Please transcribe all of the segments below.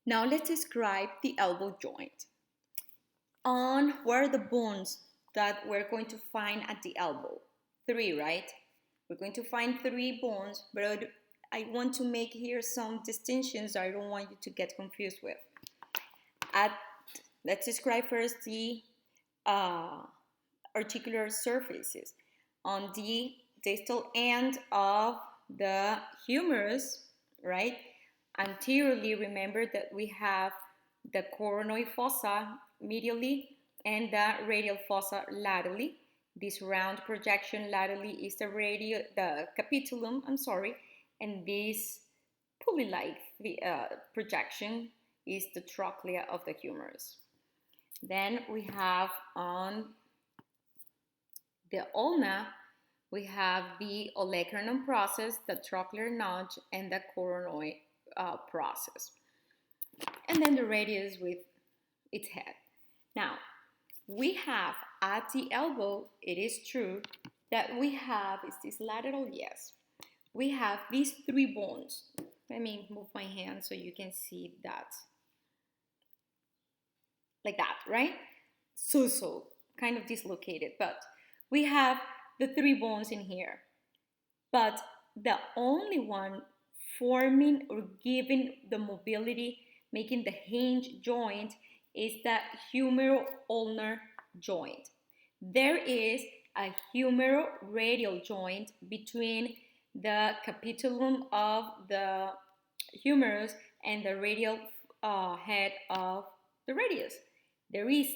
Now let's describe the elbow joint. On where are the bones that we're going to find at the elbow? Three, right? We're going to find three bones, but I want to make here some distinctions I don't want you to get confused with. Let's describe first the uh, articular surfaces. On the distal end of the humerus, right? Anteriorly, remember that we have the coronoid fossa medially and the radial fossa laterally. This round projection laterally is the capitulum, and this pulley-like projection is the trochlea of the humerus. Then we have on the ulna, we have the olecranon process, the trochlear notch, and the coronoid process. And then the radius with its head. Now, we have at the elbow, it is true that we have, is this lateral? Yes. We have these three bones. Let me move my hand so you can see that. Like that, right? So, kind of dislocated, but we have the three bones in here. But the only one forming or giving the mobility, making the hinge joint, is the humero-ulnar joint. There is a humero-radial joint between the capitulum of the humerus and the radial head of the radius. There is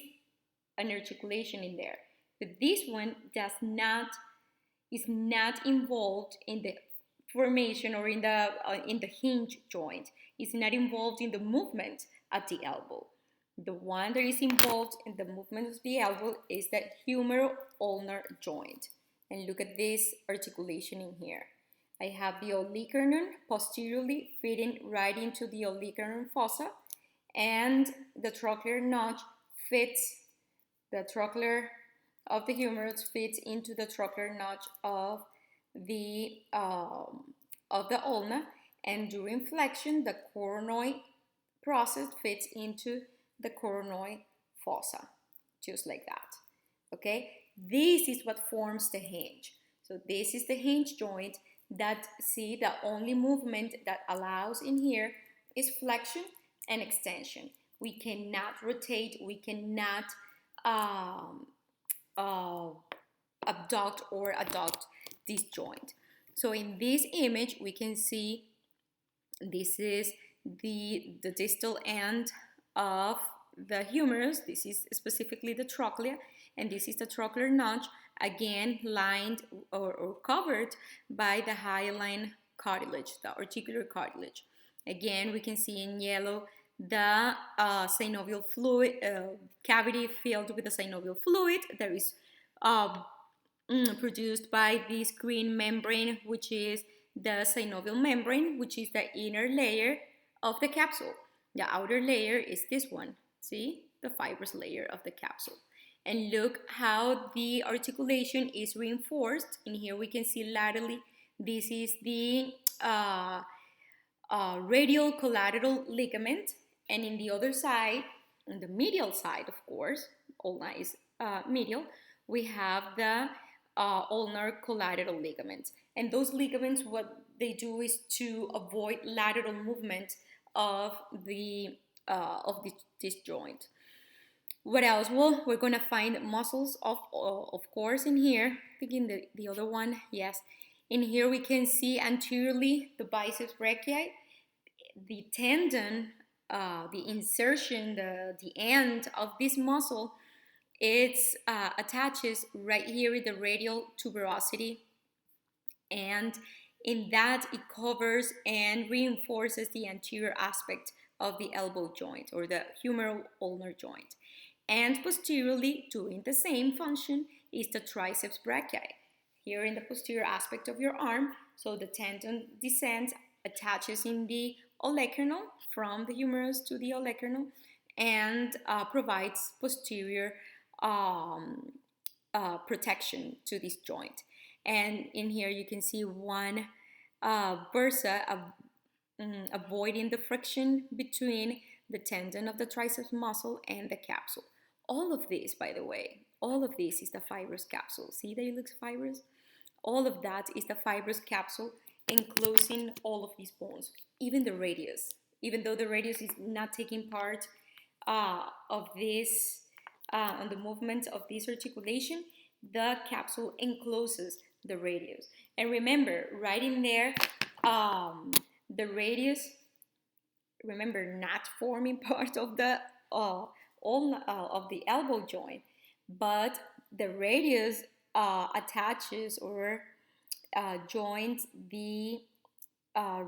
an articulation in there, but this one is not involved in the formation or in the hinge joint. It's not involved in the movement at the elbow. The one that is involved in the movement of the elbow is the humero-ulnar joint. And look at this articulation in here. I have the olecranon posteriorly fitting right into the olecranon fossa, and the trochlear notch fits, the trochlear of the humerus fits into the trochlear notch of the ulna, and during flexion, the coronoid process fits into the coronoid fossa, just like that. Okay, this is what forms the hinge. So this is the hinge joint. That, see, the only movement that allows in here is flexion and extension. We cannot rotate, we cannot abduct or adduct this joint. So in this image, we can see this is the distal end of the humerus. This is specifically the trochlea, and this is the trochlear notch, again lined or covered by the hyaline cartilage, the articular cartilage. Again, we can see in yellow the synovial fluid, cavity filled with the synovial fluid that is produced by this green membrane, which is the synovial membrane, which is the inner layer of the capsule. The outer layer is this one, see, the fibrous layer of the capsule. And look how the articulation is reinforced. In here we can see laterally, this is the radial collateral ligament, and in the other side, on the medial side, of course, ulna is medial, we have the ulnar collateral ligaments. And those ligaments, what they do is to avoid lateral movement of this joint. What else? Well, we're gonna find muscles of course in here. Thinking the other one, yes. In here we can see anteriorly the biceps brachii, the tendon, the insertion, the end of this muscle. It attaches right here in the radial tuberosity, and in that it covers and reinforces the anterior aspect of the elbow joint or the humero-ulnar joint. And posteriorly, doing the same function, is the triceps brachii, here in the posterior aspect of your arm. So the tendon descends, attaches in the olecranon, from the humerus to the olecranon, and provides posterior protection to this joint. And in here you can see one bursa avoiding the friction between the tendon of the triceps muscle, and the capsule. All of this, by the way, all of this is the fibrous capsule. See that it looks fibrous? All of that is the fibrous capsule enclosing all of these bones, even the radius. Even though the radius is not taking part of this, on the movement of this articulation, the capsule encloses the radius. And remember, right in there, the radius, remember, not forming part of the of the elbow joint, but the radius attaches or joins the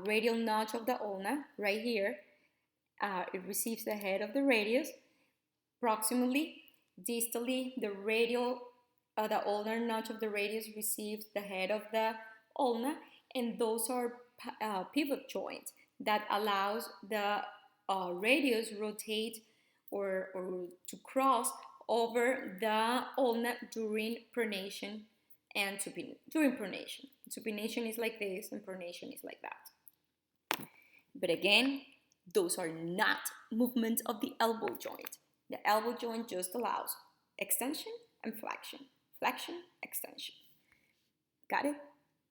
radial notch of the ulna right here. It receives the head of the radius proximally. Distally, the ulnar notch of the radius receives the head of the ulna, and those are pivot joints that allows the radius rotate or to cross over the ulna during pronation and during pronation. Supination is like this and pronation is like that. But again, those are not movements of the elbow joint. The elbow joint just allows extension and flexion. Flexion, extension. Got it?